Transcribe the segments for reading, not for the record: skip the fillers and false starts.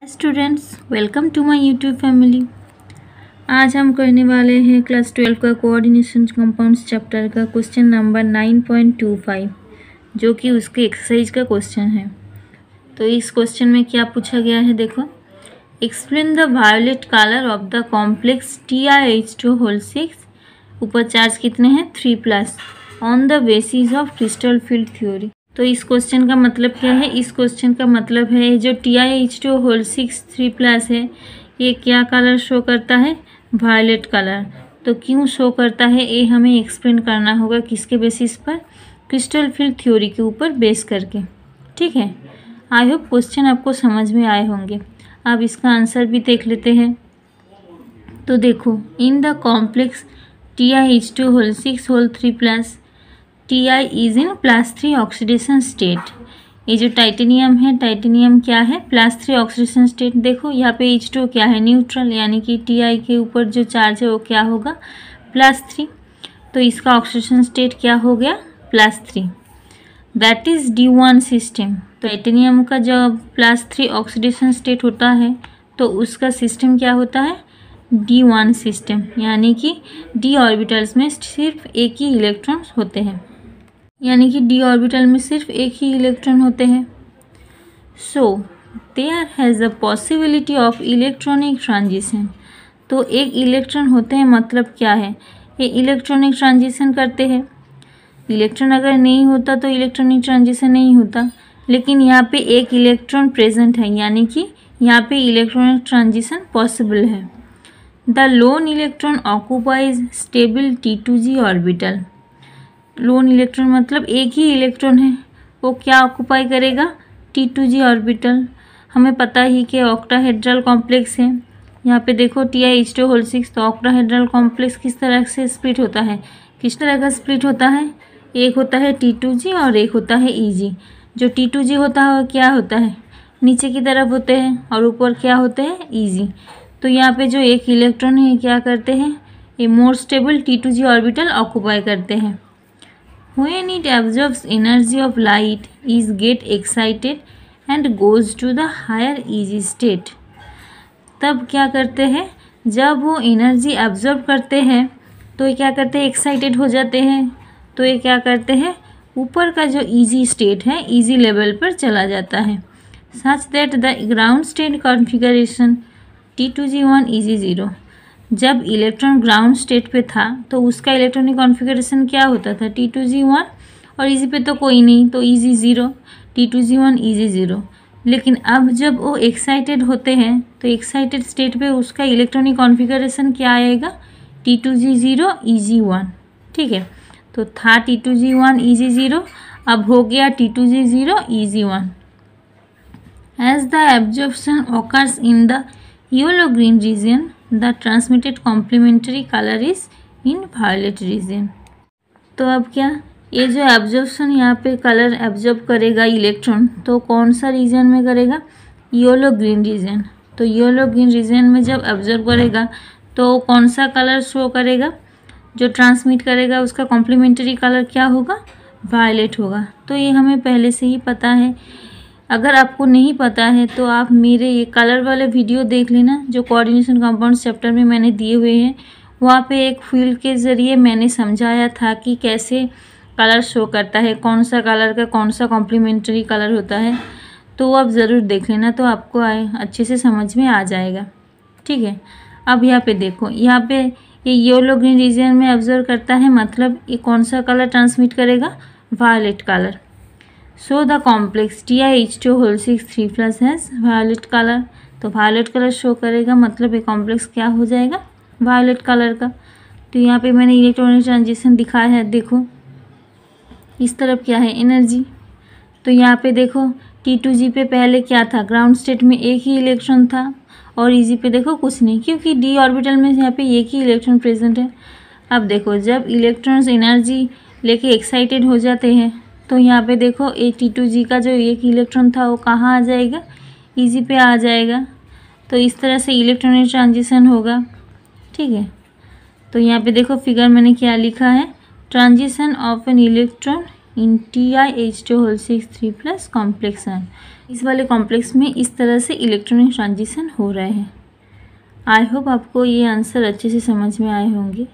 Students, welcome to my YouTube family. आज हम करने वाले हैं क्लास 12 का कोऑर्डिनेशन कंपाउंड्स चैप्टर का क्वेश्चन नंबर 9.25 जो कि उसके एक्सरसाइज का क्वेश्चन है। तो इस क्वेश्चन में क्या पूछा गया है, देखो। Explain the violet colour of the complex TiH2 ऊपर चार्ज कितने हैं 3+ on the basis of crystal field theory. तो इस क्वेश्चन का मतलब क्या है? इस क्वेश्चन का मतलब है जो TiH2 3+ है ये क्या कलर शो करता है? Violet colour. तो क्यों शो करता है ये हमें एक्सप्लेन करना होगा, किसके बेसिस पर? क्रिस्टल फील्ड थ्योरी के ऊपर बेस करके। ठीक है, आई होप क्वेश्चन आपको समझ में आए होंगे। अब इसका आंसर भी देख लेते हैं। तो देखो, in the complex TiH2 3+ Ti is in +3 oxidation state. ये जो टाइटेनियम है, टाइटेनियम क्या है? +3 ऑक्सीडेशन स्टेट। देखो यहाँ पे H2 क्या है? न्यूट्रल, यानी कि Ti के ऊपर जो चार्ज है वो क्या होगा? +3। तो इसका ऑक्सीडेशन स्टेट क्या हो गया? +3। That is D1 system. Titanium का जब +3 ऑक्सीडेशन स्टेट होता है तो उसका सिस्टम क्या होता है? D1 सिस्टम, यानी कि d ऑर्बिटल्स में सिर्फ एक ही इलेक्ट्रॉन्स होते हैं, यानी कि d ऑर्बिटल में सिर्फ एक ही इलेक्ट्रॉन होते हैं। So there has a possibility of electronic transition. तो एक इलेक्ट्रॉन होते हैं मतलब क्या है? ये इलेक्ट्रॉनिक ट्रांजिशन करते हैं। इलेक्ट्रॉन अगर नहीं होता तो इलेक्ट्रॉनिक ट्रांजिशन नहीं होता, लेकिन यहाँ पे एक इलेक्ट्रॉन प्रेजेंट है, यानी कि यहाँ पे इलेक्ट्रॉनिक ट्रांजिशन पॉसिबल है। The loan electron occupies stable T2g orbital. Loan electron मतलब एक ही इलेक्ट्रॉन है, वो क्या ऑक्यूपाई करेगा? T2g orbital. हमें पता ही कि ऑक्टाहेड्रल कॉम्प्लेक्स है। यहाँ पे देखो TiH2 तो ऑक्टाहेड्रल कॉम्प्लेक्स किस तरह से स्प्लिट होता है? किस तरह का स्प्लिट होता है? एक होता है T2g और एक होता है Eg। जो T2g होता है वो क्या होता है? नीचे की तरफ होते हैं और ऊपर क्या होते हैं? Eg। तो यहाँ पे जो एक इलेक्ट्रॉन है क्या करते हैं? ये more stable T2g orbital occupy करते हैं। When it absorbs energy of light, it get excited and goes to the higher Eg state। तब क्या करते हैं? जब वो एनर्जी एब्जॉर्ब करते हैं तो ये क्या करते हैं? एक्साइटेड हो जाते हैं। तो ये क्या करते हैं? ऊपर का जो Eg स्टेट है, Eg लेवल पर चला जाता है। Such that the ground state configuration T2g1 Eg0। जब इलेक्ट्रॉन ग्राउंड स्टेट पे था तो उसका इलेक्ट्रॉनिक कॉन्फ़िगरेशन क्या होता था? T2g1, और Eg पे तो कोई नहीं तो Eg0, T2g1 Eg0। लेकिन अब जब वो एक्साइटेड होते हैं तो एक्साइटेड स्टेट पे उसका इलेक्ट्रॉनिक कॉन्फ़िगरेशन क्या आएगा? T2g0 Eg1। ठीक है, तो था T2g1 Eg0, अब हो गया T2g0 Eg1। As the absorption occurs in the yellow-green region, the transmitted complementary color is in violet region। तो अब क्या, ये जो एब्जॉर्प्शन यहाँ पे कलर एब्जॉर्ब करेगा इलेक्ट्रॉन, तो कौन सा रीजन में करेगा? Yellow green region. तो येलो ग्रीन रीजन में जब एब्जॉर्ब करेगा तो कौन सा कलर शो करेगा? जो ट्रांसमिट करेगा उसका कॉम्प्लीमेंट्री कलर क्या होगा? वायलेट होगा। तो ये हमें पहले से ही पता है। अगर आपको नहीं पता है तो आप मेरे ये कलर वाले वीडियो देख लेना जो कोऑर्डिनेशन कंपाउंड्स चैप्टर में मैंने दिए हुए हैं। वहाँ पे एक फील्ड के ज़रिए मैंने समझाया था कि कैसे कलर शो करता है, कौन सा कलर का कौन सा कॉम्प्लीमेंट्री कलर होता है। तो वो आप ज़रूर देख लेना, तो आपको अच्छे से समझ में आ जाएगा। ठीक है, अब यहाँ पे देखो, यहाँ पे ये येलो ग्रीन रीजन में ऑब्जर्व करता है, मतलब ये कौन सा कलर ट्रांसमिट करेगा? Violet colour. So the complex TiH2 3+ has violet colour. तो वायलेट कलर शो करेगा, मतलब ये कॉम्प्लेक्स क्या हो जाएगा? वायलेट कलर का। तो यहाँ पे मैंने इलेक्ट्रॉनिक ट्रांजिशन दिखाया है। देखो इस तरफ क्या है? एनर्जी। तो यहाँ पे देखो T2g पे पहले क्या था? ग्राउंड स्टेट में एक ही इलेक्ट्रॉन था, और Eg पे देखो कुछ नहीं, क्योंकि d ऑर्बिटल में यहाँ पे एक ही इलेक्ट्रॉन प्रेजेंट है। अब देखो जब इलेक्ट्रॉन्स एनर्जी लेके एक्साइटेड हो जाते हैं तो यहाँ पे देखो ए T2g का जो एक इलेक्ट्रॉन था वो कहाँ आ जाएगा? Eg पे आ जाएगा। तो इस तरह से इलेक्ट्रॉनिक ट्रांजिशन होगा। ठीक है, तो यहाँ पे देखो फिगर मैंने क्या लिखा है? Transition of an electron in TiH2 3+ complex ion. इस वाले कॉम्प्लेक्स में इस तरह से इलेक्ट्रॉनिक ट्रांजिशन हो रहे हैं। आई होप आपको ये आंसर अच्छे से समझ में आए होंगे।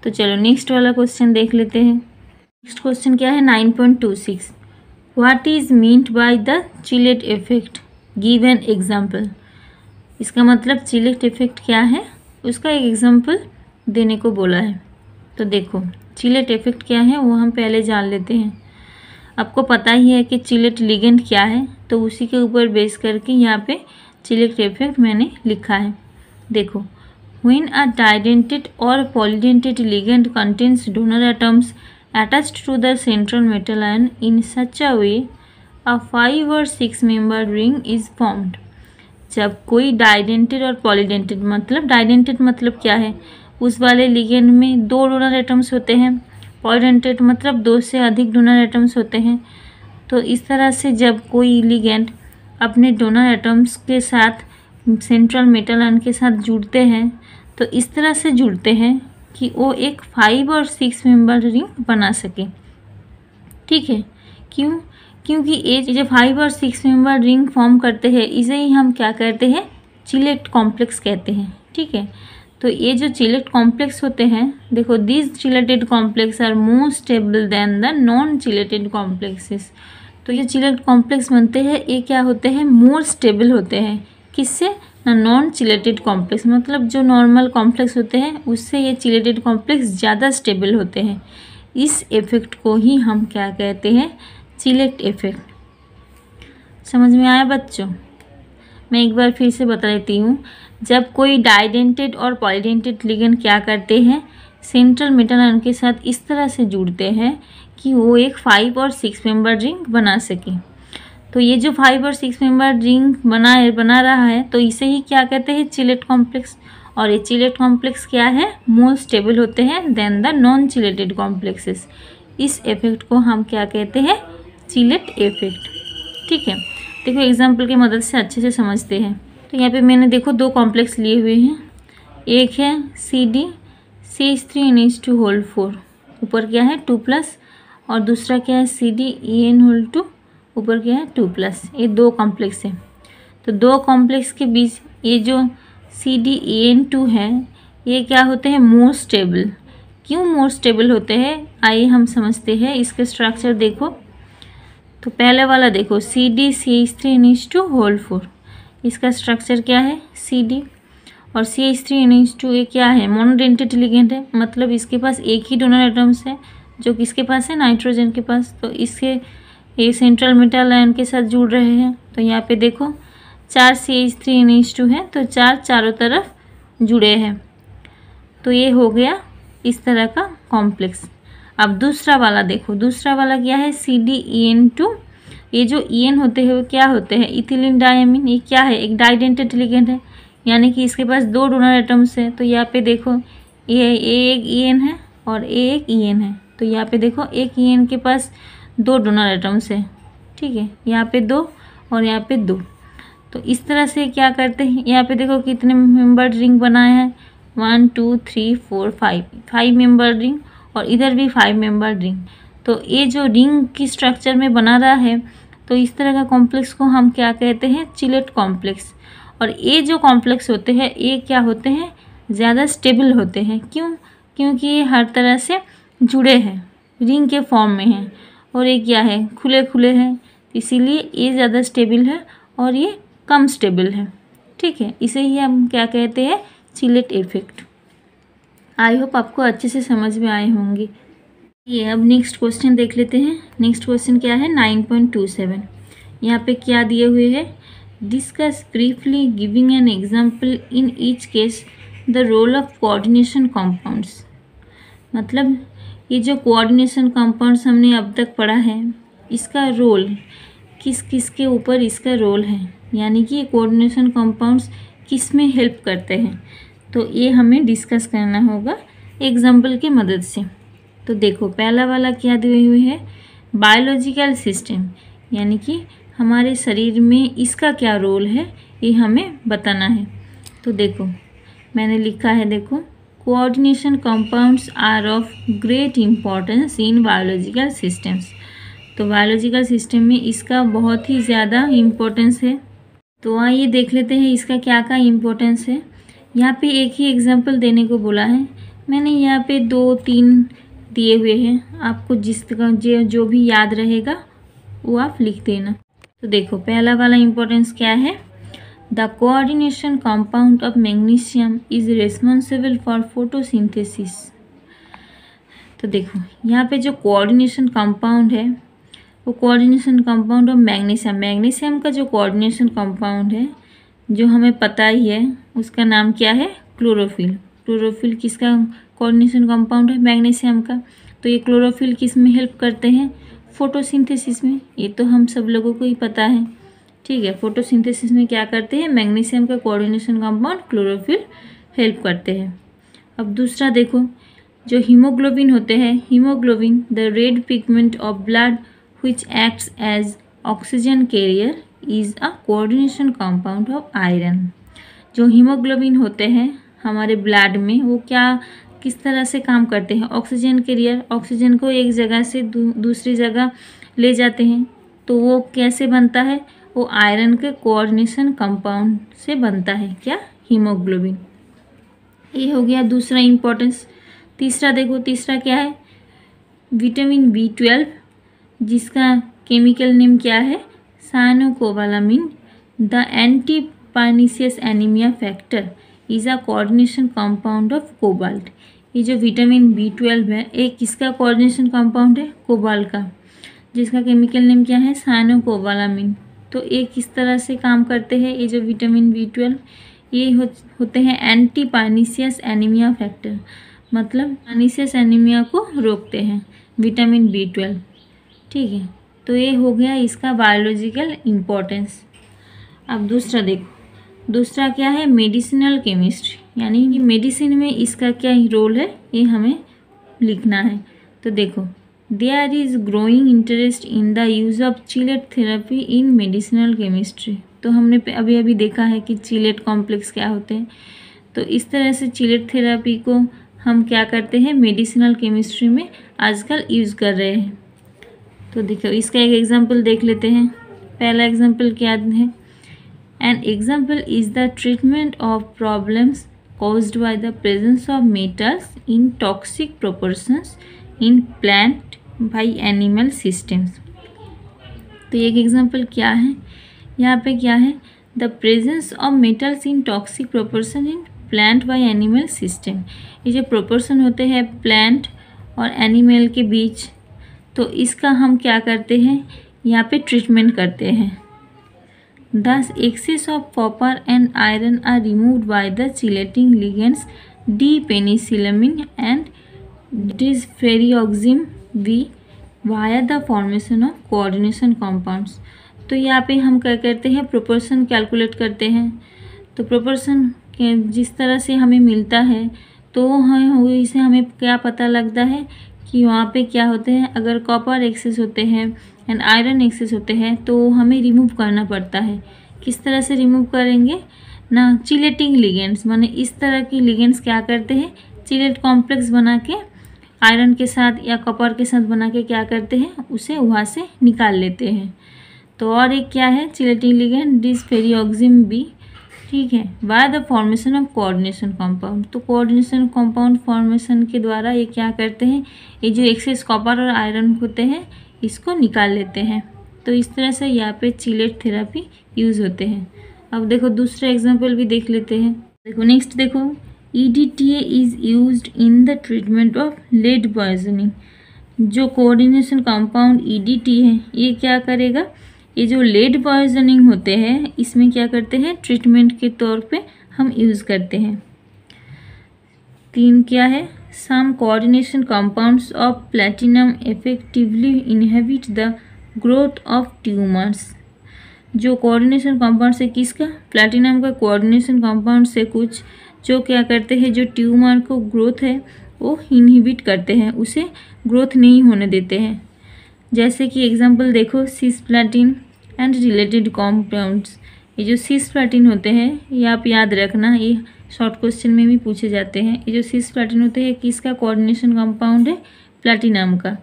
तो चलो नेक्स्ट वाला क्वेश्चन देख लेते हैं। नेक्स्ट क्वेश्चन क्या है 9.26 what is meant by the chelate effect, give an example. इसका मतलब चिलेट इफेक्ट क्या है उसका एक एग्जाम्पल देने को बोला है। तो देखो चिलेट इफेक्ट क्या है वो हम पहले जान लेते हैं। आपको पता ही है कि चिलेट लिगेंड क्या है, तो उसी के ऊपर बेस करके यहाँ पे चिलेट इफेक्ट मैंने लिखा है। देखो when a didentate or polydentate ligand contains donor atoms attached to the central metal ion in such a way a 5 or 6 membered ring is formed। जब कोई डाइडेंटेट और पॉलीडेंटेट, मतलब डाइडेंटेट मतलब क्या है, उस वाले लिगेंड में 2 डोनर एटम्स होते हैं, पॉलीडेंटेट मतलब 2 से अधिक डोनर एटम्स होते हैं। तो इस तरह से जब कोई लिगेंड अपने डोनर एटम्स के साथ सेंट्रल मेटल आयन के साथ जुड़ते हैं तो इस तरह से जुड़ते हैं कि वो एक 5 और 6 मेंबर रिंग बना सके। ठीक है, क्यों? क्योंकि ये जो 5 और 6 मेंबर रिंग फॉर्म करते हैं इसे ही हम क्या कहते हैं, चिलेट कॉम्प्लेक्स कहते हैं। ठीक है, तो ये जो चिलेट कॉम्प्लेक्स होते हैं, देखो this chelated complex are more stable than the non chelated complexes. तो ये चिलेट कॉम्प्लेक्स बनते हैं, ये क्या होते हैं, मोर स्टेबल होते हैं। किससे? नॉन चिलेटेड कॉम्प्लेक्स, मतलब जो नॉर्मल कॉम्प्लेक्स होते हैं उससे ये चिलेटेड कॉम्प्लेक्स ज़्यादा स्टेबल होते हैं। इस इफेक्ट को ही हम क्या कहते हैं, चिलेट इफेक्ट। समझ में आया बच्चों? मैं एक बार फिर से बता देती हूँ। जब कोई डाइडेंटेट और पॉलीडेंटेट लिगेंड क्या करते हैं, सेंट्रल मेटल आयन के साथ इस तरह से जुड़ते हैं कि वो एक 5 और 6 मेंबर रिंग बना सके। तो ये जो 5 और 6 मेंबर रिंग बना रहा है तो इसे ही क्या कहते हैं, चिलेट कॉम्प्लेक्स। और ये चिलेट कॉम्प्लेक्स क्या है, मोर स्टेबल होते हैं than the non chelated complexes. इस इफेक्ट को हम क्या कहते हैं, चिलेट इफेक्ट। ठीक है, देखो एग्जाम्पल की मदद से अच्छे से समझते हैं। तो यहाँ पे मैंने देखो 2 कॉम्प्लेक्स लिए हुए हैं। एक है CD CH3NH2 ऊपर क्या है 2+, और दूसरा क्या है CDEN2 ऊपर क्या है 2+। ये 2 कॉम्प्लेक्स है। तो 2 कॉम्प्लेक्स के बीच ये जो CDEN2 है ये क्या होते हैं, मोर स्टेबल। क्यों मोर स्टेबल होते हैं, आइए हम समझते हैं। इसके स्ट्रक्चर देखो। तो पहले वाला देखो CDCH3NH2 इसका स्ट्रक्चर क्या है, CD। और CH3NH2 ये क्या है, मोनोडेंटेट लिगेंड है, मतलब इसके पास एक ही डोनर एटम्स है जो किसके पास है, नाइट्रोजन के पास। तो इसके ये सेंट्रल मेटल आयन के साथ जुड़ रहे हैं। तो यहाँ पे देखो 4 CH3NH2 है, तो 4 चारों तरफ जुड़े हैं। तो ये हो गया इस तरह का कॉम्प्लेक्स। अब दूसरा वाला देखो, दूसरा वाला क्या है CDEN2। ये जो EN होते हैं वो क्या होते हैं, इथिलीन डायमीन। ये क्या है, एक डाइडेंटेट लिगेंड है, यानी कि इसके पास 2 डोनर एटम्स है। तो यहाँ पे देखो ये एक EN है और एक EN है। तो यहाँ पे देखो एक EN के पास 2 डोनर एटम्स है। ठीक है, यहाँ पे 2 और यहाँ पे 2। तो इस तरह से क्या करते हैं, यहाँ पे देखो कितने मेंबर रिंग बनाए हैं, 1 2 3 4 5 मेंबर रिंग, और इधर भी 5 मेंबर रिंग। तो ये जो रिंग की स्ट्रक्चर में बना रहा है, तो इस तरह का कॉम्प्लेक्स को हम क्या कहते हैं, चिलेट कॉम्प्लेक्स। और ये जो कॉम्प्लेक्स होते हैं ये क्या होते हैं, ज़्यादा स्टेबल होते हैं। क्यों? क्योंकि ये हर तरह से जुड़े हैं, रिंग के फॉर्म में हैं, और ये क्या है, खुले खुले हैं, इसीलिए ये ज़्यादा स्टेबल है और ये कम स्टेबल है। ठीक है, इसे ही हम क्या कहते हैं, चिलेट इफेक्ट। आई होप आपको अच्छे से समझ में आए होंगे। ये अब नेक्स्ट क्वेश्चन देख लेते हैं। नेक्स्ट क्वेश्चन क्या है 9.27। यहाँ पे क्या दिए हुए है, discuss briefly giving an example in each case the role of coordination compounds. मतलब ये जो कोऑर्डिनेशन कंपाउंड्स हमने अब तक पढ़ा है इसका रोल, किस किस के ऊपर इसका रोल है, यानी कि ये कोऑर्डिनेशन कंपाउंड्स किस में हेल्प करते हैं, तो ये हमें डिस्कस करना होगा एग्जाम्पल की मदद से। तो देखो पहला वाला क्या दिए हुए है, बायोलॉजिकल सिस्टम, यानी कि हमारे शरीर में इसका क्या रोल है ये हमें बताना है। तो देखो मैंने लिखा है, देखो coordination compounds are of great importance in biological systems. तो बायोलॉजिकल सिस्टम में इसका बहुत ही ज़्यादा इम्पोर्टेंस है। तो आइए देख लेते हैं इसका क्या क्या इम्पोर्टेंस है। यहाँ पे एक ही एग्जाम्पल देने को बोला है, मैंने यहाँ पे 2-3 दिए हुए हैं, आपको जिस तरह जो भी याद रहेगा वो आप लिख देना। तो देखो पहला वाला इम्पोर्टेंस क्या है, the coordination compound of magnesium is responsible for photosynthesis. तो देखो यहाँ पे जो कोऑर्डिनेशन कंपाउंड है वो coordination compound of magnesium, magnesium का जो कोऑर्डिनेशन कंपाउंड है जो हमें पता ही है उसका नाम क्या है, क्लोरोफिल। क्लोरोफिल किसका कोऑर्डिनेशन कंपाउंड है, मैग्नीशियम का। तो ये क्लोरोफिल किस में हेल्प करते हैं, फोटोसिंथेसिस में, ये तो हम सब लोगों को ही पता है। ठीक है, फोटोसिंथेसिस में क्या करते हैं, मैग्नीशियम का कोऑर्डिनेशन कंपाउंड क्लोरोफिल हेल्प करते हैं। अब दूसरा देखो, जो हीमोग्लोबिन होते हैं, haemoglobin the red pigment of blood which acts as oxygen carrier is a coordination compound of iron। जो हीमोग्लोबिन होते हैं हमारे ब्लड में वो क्या किस तरह से काम करते हैं, ऑक्सीजन कैरियर, ऑक्सीजन को एक जगह से दूसरी जगह ले जाते हैं। तो वो कैसे बनता है, वो आयरन के कोऑर्डिनेशन कंपाउंड से बनता है, क्या, हीमोग्लोबिन। ये हो गया दूसरा इम्पोर्टेंस। तीसरा देखो, तीसरा क्या है, विटामिन B12 जिसका केमिकल नेम क्या है, cyanocobalamin. The anti pernicious anaemia factor is a coordination compound of cobalt. ये जो विटामिन B12 है एक किसका कोऑर्डिनेशन कंपाउंड है, कोबाल्ट का, जिसका केमिकल नेम क्या है, साइनोकोबालामिन। तो ये किस तरह से काम करते हैं, ये जो विटामिन B12 ये होते हैं एंटी पर्नीशियस एनीमिया फैक्टर, मतलब पर्नीशियस एनीमिया को रोकते हैं विटामिन B12। ठीक है, तो ये हो गया इसका बायोलॉजिकल इम्पोर्टेंस। अब दूसरा देखो, दूसरा क्या है, मेडिसिनल केमिस्ट्री, यानी कि मेडिसिन में इसका क्या रोल है ये हमें लिखना है। तो देखो, there is growing interest in the use of chelate therapy in medicinal chemistry. तो हमने अभी अभी देखा है कि चिलेट कॉम्प्लेक्स क्या होते हैं। तो इस तरह से चिलेट थेरेपी को हम क्या करते हैं, मेडिसिनल केमिस्ट्री में आजकल यूज़ कर रहे हैं। तो देखो इसका एक एग्जांपल देख लेते हैं। पहला एग्जांपल क्या है, an example is the treatment of problems caused by the presence of metals in toxic proportions in plant by animal systems. तो एक एग्जांपल क्या है, यहाँ पे क्या है, the presence of metals in toxic proportion in plant by animal system. ये जो प्रोपोर्शन होते हैं प्लांट और एनिमल के बीच, तो इसका हम क्या करते हैं, यहाँ पे ट्रीटमेंट करते हैं। Thus excess of copper and iron are removed by the chelating ligands D-penicillamine and dysferrioxime V via the formation of coordination compounds। तो यहाँ पे हम क्या करते हैं, प्रोपोर्शन कैलकुलेट करते हैं। तो प्रोपोर्शन जिस तरह से हमें मिलता है तो इसे हमें क्या पता लगता है कि वहाँ पे क्या होते हैं, अगर कॉपर एक्सेस होते हैं एंड आयरन एक्सेस होते हैं तो हमें रिमूव करना पड़ता है। किस तरह से रिमूव करेंगे ना, चिलेटिंग लिगेंड्स, माने इस तरह की लिगेंड्स क्या करते हैं, चिलेट कॉम्प्लेक्स बना के आयरन के साथ या कॉपर के साथ बना के क्या करते हैं, उसे वहाँ से निकाल लेते हैं। तो और एक क्या है, चिलेटिंग लिगेंड डिसफेरियोक्सिम बी। ठीक है, by the formation of coordination compound. तो कोऑर्डिनेशन कंपाउंड फॉर्मेशन के द्वारा ये क्या करते हैं, ये जो एक्सेस कॉपर और आयरन होते हैं इसको निकाल लेते हैं। तो इस तरह से यहाँ पे चिलेट थेरेपी यूज़ होते हैं। अब देखो दूसरा एग्जांपल भी देख लेते हैं। देखो नेक्स्ट देखो, EDTA is used in the treatment of lead poisoning. जो कोऑर्डिनेशन कंपाउंड EDTA है ये क्या करेगा, ये जो लेड पॉइजनिंग होते हैं इसमें क्या करते हैं, ट्रीटमेंट के तौर पे हम यूज़ करते हैं। 3 क्या है, some coordination compounds of platinum effectively inhibit the growth of tumours. जो कोऑर्डिनेशन कंपाउंड से किसका, प्लैटिनम का कोऑर्डिनेशन कंपाउंड से कुछ जो क्या करते हैं, जो ट्यूमर को ग्रोथ है वो इनहिबिट करते हैं, उसे ग्रोथ नहीं होने देते हैं। जैसे कि एग्जांपल देखो, सिस्प्लैटिन एंड रिलेटेड कंपाउंड्स। ये जो सिस्प्लैटिन होते हैं ये आप याद रखना, ये शॉर्ट क्वेश्चन में भी पूछे जाते हैं। ये जो सिस्प्लैटिन होते हैं किसका कोऑर्डिनेशन कंपाउंड है, प्लैटिनम का।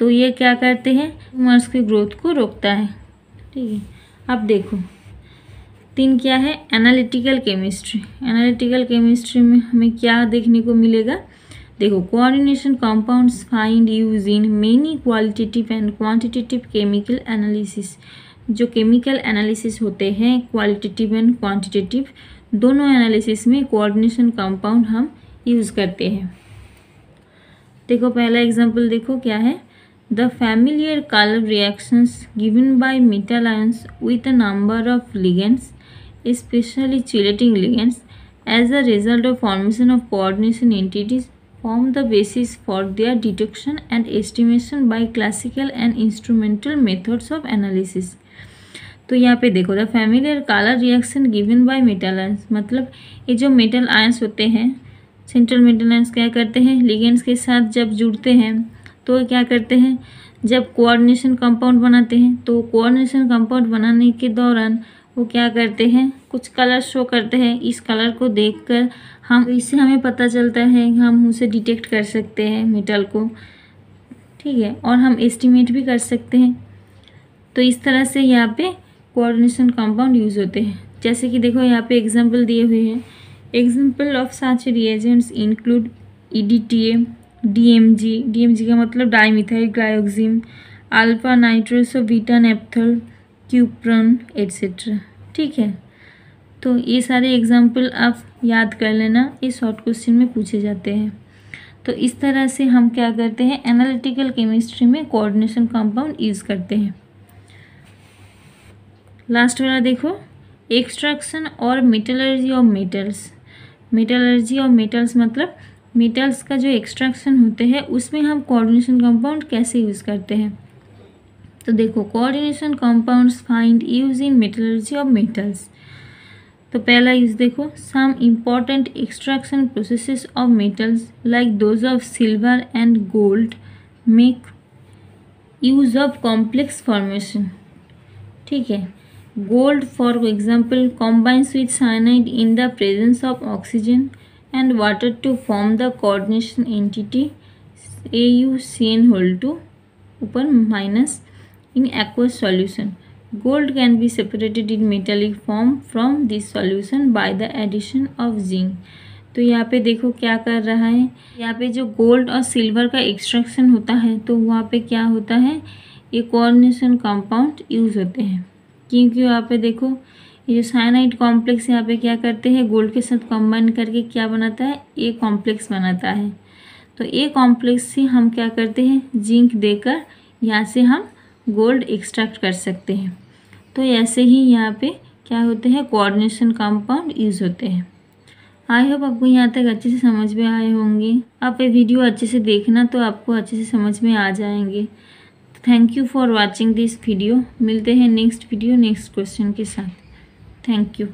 तो ये क्या करते हैं, ट्यूमर्स की ग्रोथ को रोकता है। ठीक है, अब देखो 3 क्या है, एनालिटिकल केमिस्ट्री। एनालिटिकल केमिस्ट्री में हमें क्या देखने को मिलेगा, देखो coordination compounds find use in many qualitative and quantitative chemical analysis. जो केमिकल एनालिसिस होते हैं क्वालिटेटिव एंड क्वांटिटेटिव, दोनों एनालिसिस में कोऑर्डिनेशन कंपाउंड हम यूज़ करते हैं। देखो पहला एग्जांपल देखो क्या है, the familiar colour reactions given by metal ions with a number of ligands specially chelating ligands as a result of formation of coordination entities form the basis for their detection and estimation by classical and instrumental methods of analysis। तो यहाँ पे देखो the familiar colour reaction given by metal ions, मतलब ये जो metal ions होते हैं, central metal ions क्या करते हैं, लिगेंड्स के साथ जब जुड़ते हैं तो क्या करते हैं, जब कोऑर्डिनेशन कंपाउंड बनाते हैं तो कोऑर्डिनेशन कंपाउंड बनाने के दौरान वो क्या करते हैं, कुछ कलर शो करते हैं। इस कलर को देखकर हम, इससे हमें पता चलता है, हम उसे डिटेक्ट कर सकते हैं मेटल को, ठीक है, और हम एस्टिमेट भी कर सकते हैं। तो इस तरह से यहाँ पे कोऑर्डिनेशन कंपाउंड यूज होते हैं। जैसे कि देखो यहाँ पे एग्जांपल दिए हुए हैं, example of such reagents include EDTA, DMG, DMG का मतलब dimethyl glyoxime, alpha nitroso beta naphthol, cupron etcetera. ठीक है, तो ये सारे एग्जाम्पल आप याद कर लेना, ये शॉर्ट क्वेश्चन में पूछे जाते हैं। तो इस तरह से हम क्या करते हैं, एनालिटिकल केमिस्ट्री में कोऑर्डिनेशन कंपाउंड यूज़ करते हैं। लास्ट वाला देखो, एक्सट्रैक्शन और metallurgy of metals. Metallurgy of metals मतलब मेटल्स का जो एक्सट्रैक्शन होते हैं उसमें हम कोऑर्डिनेशन कंपाउंड कैसे यूज़ करते हैं। तो देखो coordination compounds find use in metallurgy of metals. तो पहला यूज देखो, some important extraction processes of metals like those of silver and gold make use of complex formation. ठीक है, gold for example combines with cyanide in the presence of oxygen and water to form the coordination entity AuCN2 ऊपर minus in aqueous solution. Gold can be separated in metallic form from this solution by the addition of zinc। तो यहाँ पे देखो क्या कर रहा है, यहाँ पे जो गोल्ड और सिल्वर का एक्सट्रैक्शन होता है तो वहाँ पे क्या होता है, ये कोऑर्डिनेशन कंपाउंड यूज़ होते हैं। क्योंकि यहाँ पे देखो ये जो साइनाइड कॉम्प्लेक्स यहाँ पे क्या करते हैं, गोल्ड के साथ कंबाइन करके क्या बनाता है, ए कॉम्प्लेक्स बनाता है। तो ए कॉम्प्लेक्स से हम क्या करते हैं, जिंक देकर यहाँ से हम गोल्ड एक्सट्रैक्ट कर सकते हैं। तो ऐसे ही यहाँ पे क्या होते हैं, कोऑर्डिनेशन कंपाउंड यूज़ होते हैं। आई होप आपको यहाँ तक अच्छे से समझ में आए होंगे। आप ये वीडियो अच्छे से देखना तो आपको अच्छे से समझ में आ जाएंगे। Thank you for watching this video. मिलते हैं नेक्स्ट वीडियो नेक्स्ट क्वेश्चन के साथ। Thank you.